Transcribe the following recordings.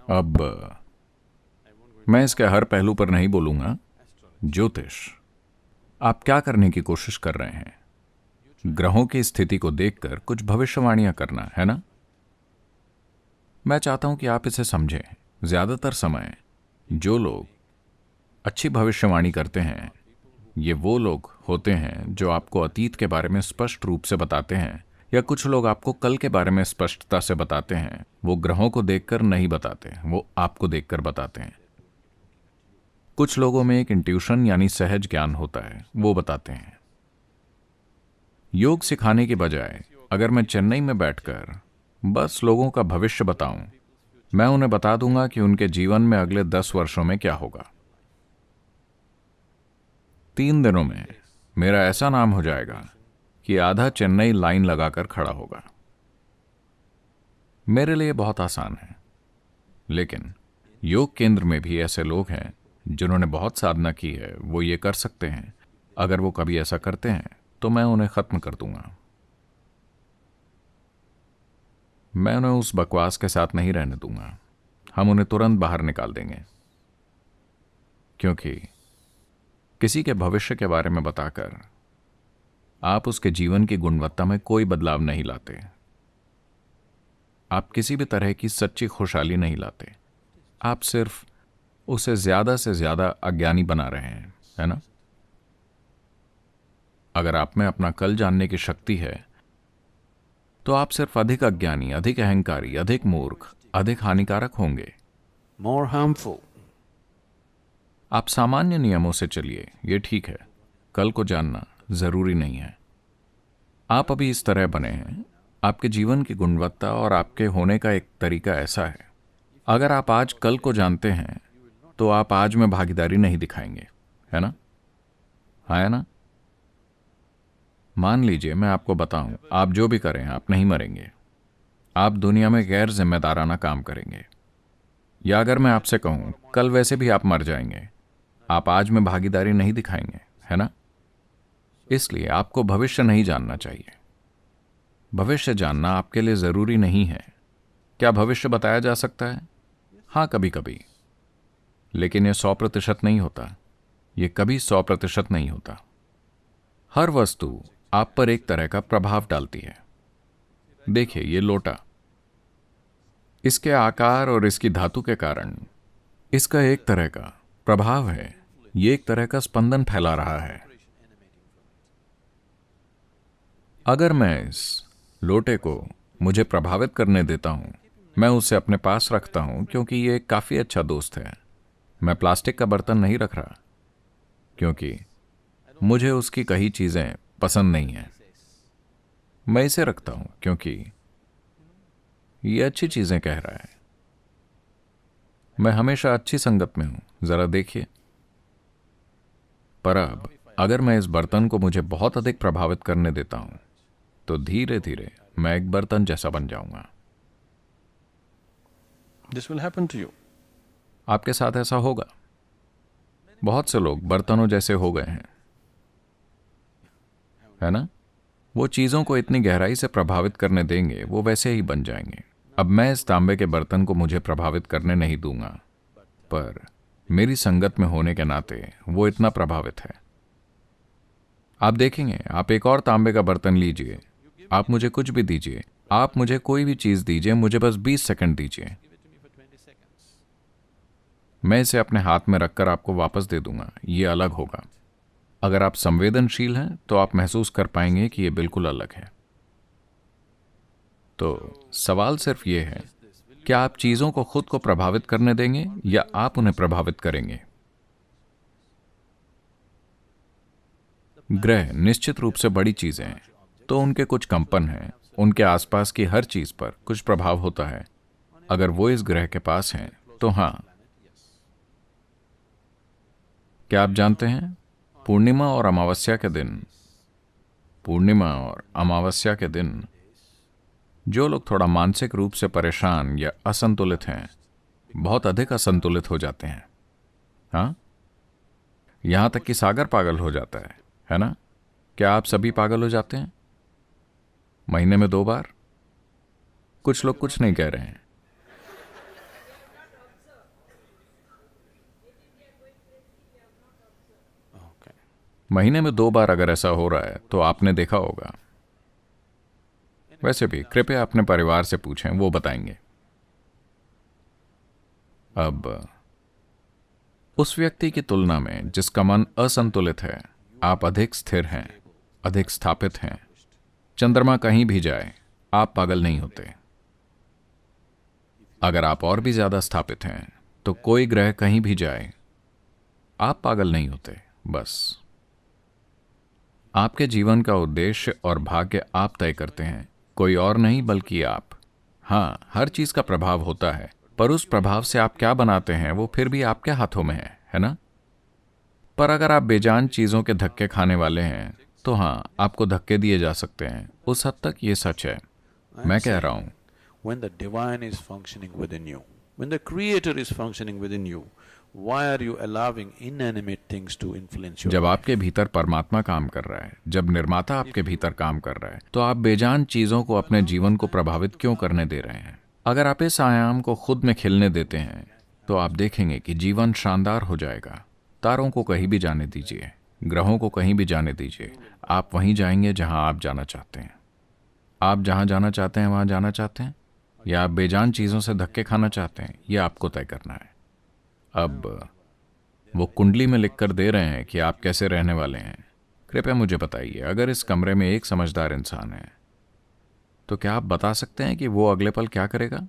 अब मैं इसके हर पहलू पर नहीं बोलूंगा। ज्योतिष, आप क्या करने की कोशिश कर रहे हैं? ग्रहों की स्थिति को देखकर कुछ भविष्यवाणियां करना है ना? मैं चाहता हूं कि आप इसे समझें। ज्यादातर समय जो लोग अच्छी भविष्यवाणी करते हैं, ये वो लोग होते हैं जो आपको अतीत के बारे में स्पष्ट रूप से बताते हैं, या कुछ लोग आपको कल के बारे में स्पष्टता से बताते हैं। वो ग्रहों को देखकर नहीं बताते, वो आपको देखकर बताते हैं। कुछ लोगों में एक इंट्यूशन यानी सहज ज्ञान होता है, वो बताते हैं। योग सिखाने की बजाय अगर मैं चेन्नई में बैठकर बस लोगों का भविष्य बताऊं, मैं उन्हें बता दूंगा कि उनके जीवन में अगले 10 वर्षों में क्या होगा। 3 दिनों में मेरा ऐसा नाम हो जाएगा कि आधा चेन्नई लाइन लगाकर खड़ा होगा। मेरे लिए बहुत आसान है, लेकिन योग केंद्र में भी ऐसे लोग हैं जिन्होंने बहुत साधना की है, वो ये कर सकते हैं। अगर वो कभी ऐसा करते हैं तो मैं उन्हें खत्म कर दूंगा। मैं उन्हें उस बकवास के साथ नहीं रहने दूंगा। हम उन्हें तुरंत बाहर निकाल देंगे, क्योंकि किसी के भविष्य के बारे में बताकर आप उसके जीवन की गुणवत्ता में कोई बदलाव नहीं लाते। आप किसी भी तरह की सच्ची खुशहाली नहीं लाते। आप सिर्फ उसे ज्यादा से ज्यादा अज्ञानी बना रहे हैं, है ना? अगर आप में अपना कल जानने की शक्ति है, तो आप सिर्फ अधिक अज्ञानी, अधिक अहंकारी, अधिक मूर्ख, अधिक हानिकारक होंगे। more harmful. आप सामान्य नियमों से चलिए, ये ठीक है। कल को जानना जरूरी नहीं है। आप अभी इस तरह बने हैं। आपके जीवन की गुणवत्ता और आपके होने का एक तरीका ऐसा है। अगर आप आज कल को जानते हैं, तो आप आज में भागीदारी नहीं दिखाएंगे, है ना? हाँ, है ना? मान लीजिए मैं आपको बताऊं, आप जो भी करें आप नहीं मरेंगे। आप दुनिया में गैर जिम्मेदाराना काम करेंगे। या अगर मैं आपसे कहूं कल वैसे भी आप मर जाएंगे, आप आज में भागीदारी नहीं दिखाएंगे, है ना? इसलिए आपको भविष्य नहीं जानना चाहिए। भविष्य जानना आपके लिए जरूरी नहीं है। क्या भविष्य बताया जा सकता है? हाँ, कभी कभी। लेकिन यह 100% नहीं होता। यह कभी 100% नहीं होता। हर वस्तु आप पर एक तरह का प्रभाव डालती है। देखिए, ये लोटा, इसके आकार और इसकी धातु के कारण इसका एक तरह का प्रभाव है। ये एक तरह का स्पंदन फैला रहा है। अगर मैं इस लोटे को मुझे प्रभावित करने देता हूं, मैं उसे अपने पास रखता हूं क्योंकि ये एक काफी अच्छा दोस्त है। मैं प्लास्टिक का बर्तन नहीं रख रहा क्योंकि मुझे उसकी कई चीजें पसंद नहीं हैं। मैं इसे रखता हूं क्योंकि ये अच्छी चीजें कह रहा है। मैं हमेशा अच्छी संगत में हूं, जरा देखिए। पर अब अगर मैं इस बर्तन को मुझे बहुत अधिक प्रभावित करने देता हूं, तो धीरे धीरे मैं एक बर्तन जैसा बन जाऊंगा। This will happen to you. आपके साथ ऐसा होगा। बहुत से लोग बर्तनों जैसे हो गए हैं, है ना? वो चीजों को इतनी गहराई से प्रभावित करने देंगे, वो वैसे ही बन जाएंगे। अब मैं इस तांबे के बर्तन को मुझे प्रभावित करने नहीं दूंगा, पर मेरी संगत में होने के नाते वो इतना प्रभावित है। आप देखेंगे, आप एक और तांबे का बर्तन लीजिए, आप मुझे कुछ भी दीजिए, आप मुझे कोई भी चीज दीजिए, मुझे बस 20 सेकंड दीजिए, मैं इसे अपने हाथ में रखकर आपको वापस दे दूंगा। ये अलग होगा। अगर आप संवेदनशील हैं तो आप महसूस कर पाएंगे कि ये बिल्कुल अलग है। तो सवाल सिर्फ ये है, क्या आप चीजों को खुद को प्रभावित करने देंगे या आप उन्हें प्रभावित करेंगे? ग्रह निश्चित रूप से बड़ी चीजें हैं, तो उनके कुछ कंपन हैं। उनके आसपास की हर चीज पर कुछ प्रभाव होता है। अगर वो इस ग्रह के पास हैं, तो हां। क्या आप जानते हैं, पूर्णिमा और अमावस्या के दिन जो लोग थोड़ा मानसिक रूप से परेशान या असंतुलित हैं, बहुत अधिक असंतुलित हो जाते हैं। हाँ, यहां तक कि सागर पागल हो जाता है ना? क्या आप सभी पागल हो जाते हैं महीने में 2 बार? कुछ लोग कुछ नहीं कह रहे हैं। महीने में 2 बार अगर ऐसा हो रहा है तो आपने देखा होगा। वैसे भी कृपया अपने परिवार से पूछें, वो बताएंगे। अब उस व्यक्ति की तुलना में जिसका मन असंतुलित है, आप अधिक स्थिर हैं, अधिक स्थापित हैं। चंद्रमा कहीं भी जाए, आप पागल नहीं होते। अगर आप और भी ज्यादा स्थापित हैं तो कोई ग्रह कहीं भी जाए, आप पागल नहीं होते। बस आपके जीवन का उद्देश्य और भाग्य आप तय करते हैं, कोई और नहीं बल्कि आप। हाँ, हर चीज का प्रभाव होता है, पर उस प्रभाव से आप क्या बनाते हैं वो फिर भी आपके हाथों में है ना? पर अगर आप बेजान चीजों के धक्के खाने वाले हैं तो हाँ, आपको धक्के दिए जा सकते हैं। उस हद तक ये सच है। मैं कह रहा हूं, When the divine is functioning within you, when the creator is functioning within you, why are you allowing inanimate things to influence your जब life? आपके भीतर परमात्मा काम कर रहा है, जब निर्माता आपके भीतर काम कर रहा है, तो आप बेजान चीजों को अपने जीवन को प्रभावित क्यों करने दे रहे हैं? अगर आप इस आयाम को खुद में खिलने देते हैं तो आप देखेंगे कि जीवन शानदार हो जाएगा। तारों को कहीं भी जाने दीजिए, ग्रहों को कहीं भी जाने दीजिए, आप वहीं जाएंगे जहां आप जाना चाहते हैं। आप जहां जाना चाहते हैं वहां जाना चाहते हैं, या आप बेजान चीजों से धक्के खाना चाहते हैं, यह आपको तय करना है। अब वो कुंडली में लिखकर दे रहे हैं कि आप कैसे रहने वाले हैं। कृपया मुझे बताइए, अगर इस कमरे में एक समझदार इंसान है तो क्या आप बता सकते हैं कि वो अगले पल क्या करेगा?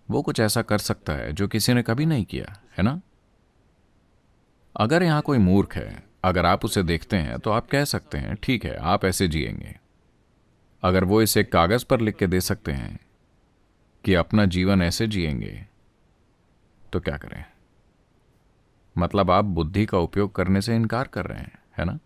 वो कुछ ऐसा कर सकता है जो किसी ने कभी नहीं किया, है ना? अगर यहां कोई मूर्ख है, अगर आप उसे देखते हैं तो आप कह सकते हैं ठीक है, आप ऐसे जिएंगे। अगर वो इसे कागज पर लिख के दे सकते हैं कि अपना जीवन ऐसे जिएंगे, तो क्या करें? मतलब आप बुद्धि का उपयोग करने से इनकार कर रहे हैं, है ना?